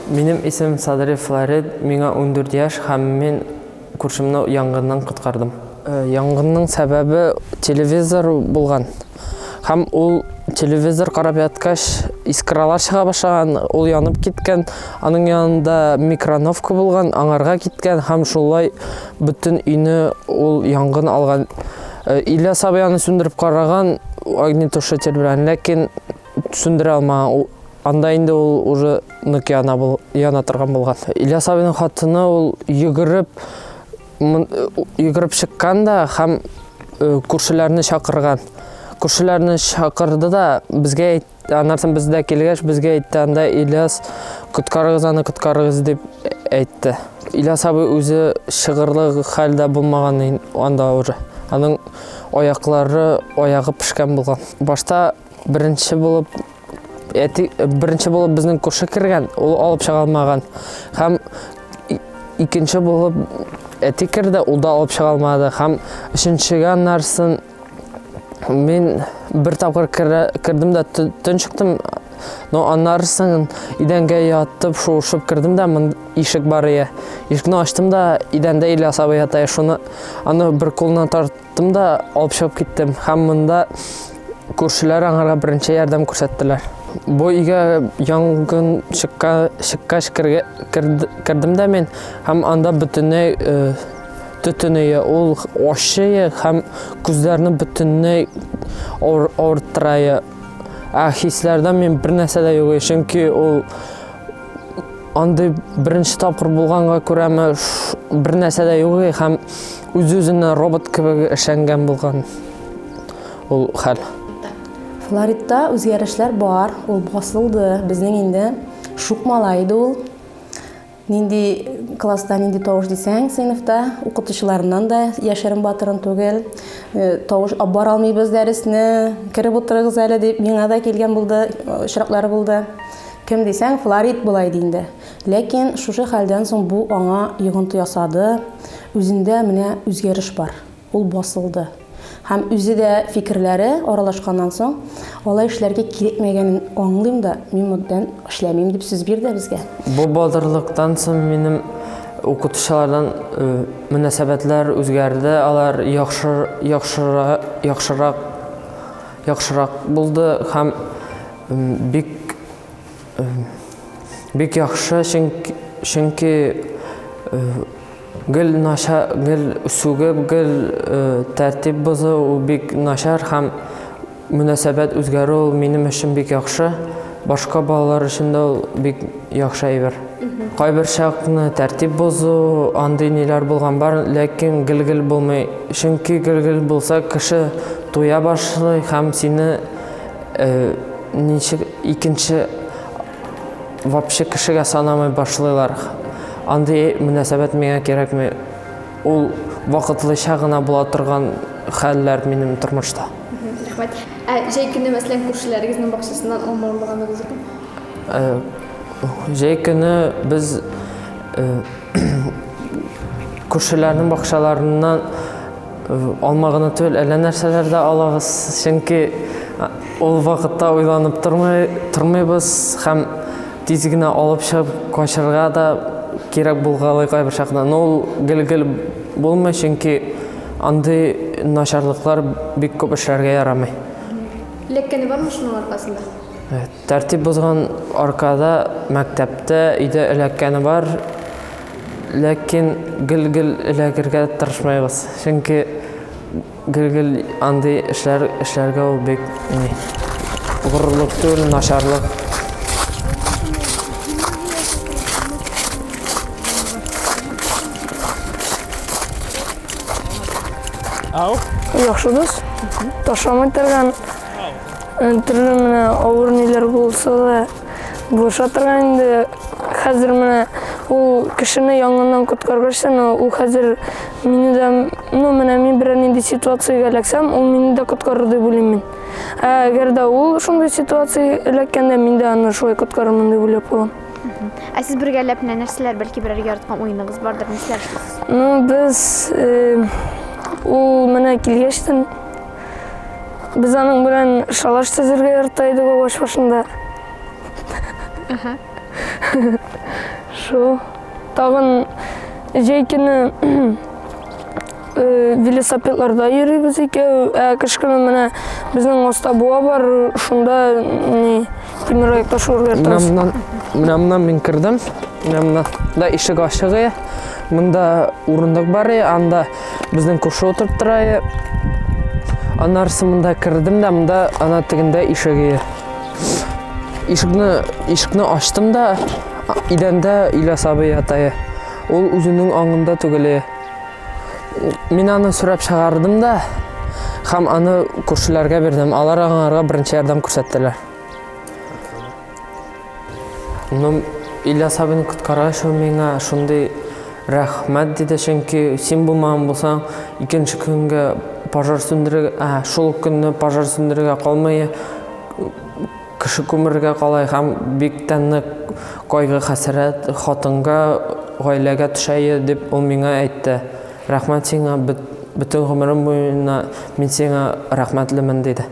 Минем исемем Садри Флорид, миңа 14 яш һәм мин күршемне янгыннан коткардым. Янгынның сәбәбе телевизор булган. Һәм ул телевизор карап яткач, искралар чыга башлаган, ул янып киткән, аның янында микроновка булган, аңарга киткән һәм шулай бөтен өйне ул янгын алган. Ильяс абый аны сүндереп караган огнетушитель белән, ләкин сүндерә алмаган. Анда инде ул уже нык яна торган булган. Ильяс абыйның хатыны ул йөгереп чыккан да һәм күршеләрне чакырган. Күршеләрне чакырды да безгә аннан бездә килгәч безгә әйтте, анда Ильяс коткарыгыз дип әйтте. Ильяс абый үзе чыгырлык хәлдә булмаган анда уже. Аның аягы пешкән булган. Башта беренче булып безнең күрше кергән, ул алып чыга алмаган. Һәм икенче булып әти керде, ул да алып чыга алмады. Һәм өченчегә нарсын мин бер тапкыр кердем дә төнчыктым. Но аннарсын идәнгә ятып шуышып кердем дә, ишек бар иде. Ишекне ачтым да, идәндә Ильяс абый ята. Аны бер кулынан тарттым да алып чыгып киттем. Һәм монда күршеләр аңарга беренче ярдәм күрсәттеләр. Бу өйгә янгын чыккач кердем дә мин, һәм анда бөтенләй төтене, ул ачы һәм күзләрне бөтенләй авырттыра. Хисләрдән мин бер нәрсә дә юк, чөнки ул анда беренче тапкыр булганга күрәме бер нәрсә дә юк һәм үз-үзенә робот кебек эшләнгән булган ул хәл. Флоридта үзгәрешләр бар, ул басылды. Безнең инде шук малай иде ул. Нинди класста, нинди тавыш дисәң, сыйныфта укытучыларыннан да яшерен батырын түгел. Тавыш бара алмыйбыз дәресне, кереп утырыгыз әле дип миңа да килгән булды, очраклары булды. Кем дисәң, Флорид булай инде. Ләкин шушы хәлдән соң бу аңа йогынты ясады. Үзендә менә үзгәреш бар. Ул басылды. Һәм үзе дә фикерләре аралашканнан соң, алай эшләргә кирәкмәгәнен аңлыйм да, мин модан эшләмим дип сүз бирде безгә. Бу балдырлыктан соң минем укытучылардан мөнәсәбәтләр үзгәрде, алар яхшырак булды һәм бик яхшы, чөнки гел сүгеп, гел тәртип бозу бик начар һәм мөнәсәбәт үзгәрү ул минем өчен бик яхшы. Башка балалар өчен дә ул бик яхшы әйбер. Кайбер чакны тәртип бозу, андый ниләр булган бар, ләкин гел булмый. Чөнки гел булса, кеше туя башлый һәм сине икенче вообще кешегә санамый башлыйлар. Андый мөнәсәбәт миңа кирәкми. Ул вакытлыча гына була торган хәлләр минем тормышта. Рәхмәт. Җәй көне мәсәлән күршеләрегезнең бакчасыннан алмалыгыгыз икән? Җәй көне без күршеләрнең бакчаларыннан алмагыны түгел, әллә нәрсәләр дә алабыз, чөнки ул вакытта уйланып тормыйбыз һәм тиз генә алып чыгып качырга да кирәк булгалый кайбер чакта. Но ул гел булмый, чөнки андый начарлыклар бик күп эшләргә ярамый. Ләкин бармы шуның аркасында? Тәртип бозган аркада мәктәптә өйдә эләккәне бар, ләкин гел эләгергә тырышмыйбыз, чөнки гел андый эшләргә ул бик горурлык түгел, начарлык. Яхшыбыз. Ташламай торган төрле менә авыр ниләр булса да буша торган инде. Хәзер менә ул кешене яңгыннан коткаргачтан ул хәзер мине дә, менә мин бер нинди ситуациягә эләксәм, ул мине дә коткарыр дип уйлыйм мин. Әгәр дә ул шундый ситуациягә эләккәндә, мин дә аны шулай коткарырмын дип уйлап калам. Сез бергәләп нәрсәләр, бәлки берәр яраткан уеныгыз бардыр, нәрсәләр эшлисез? Без ул менә килгәчтен без аның белән шалаш төзергә ярата идек башында. Шу. Тагын жейкені велосипедларда йөрибез икәү. Кышкыны менә безнең аста буа бар, шунда тимер аяк ташуырга тырыш. Менә мин кірдім. Менә да ишек ачык. Монда урындык бар, анда безнең күрше утырып тора. Анарсы монда кірдім дә, монда ана тегендә ишеге. Ишекне ачтым да, идәндә Иласабы ята. Ул үзенең аңында түгел. Мин аны сұрап чыгардым да, һәм аны күршеләргә бирдем. Алар аңарга беренче ярдәм күрсәттеләр. Иласабыны коткарашы миңа шундый рәхмәт диде, чөнки син булмаган булсаң, икенче көнгә пожар сүндерергә, шул көнне пожар сүндерергә калмый, кеше күмергә калай һәм бик тәнне кайгы хәсрәт хатынга, гаиләгә төшәе дип ул миңа әйтте. Рәхмәт сиңа, бөтен гомерем буена мин сиңа рәхмәтлемен диде.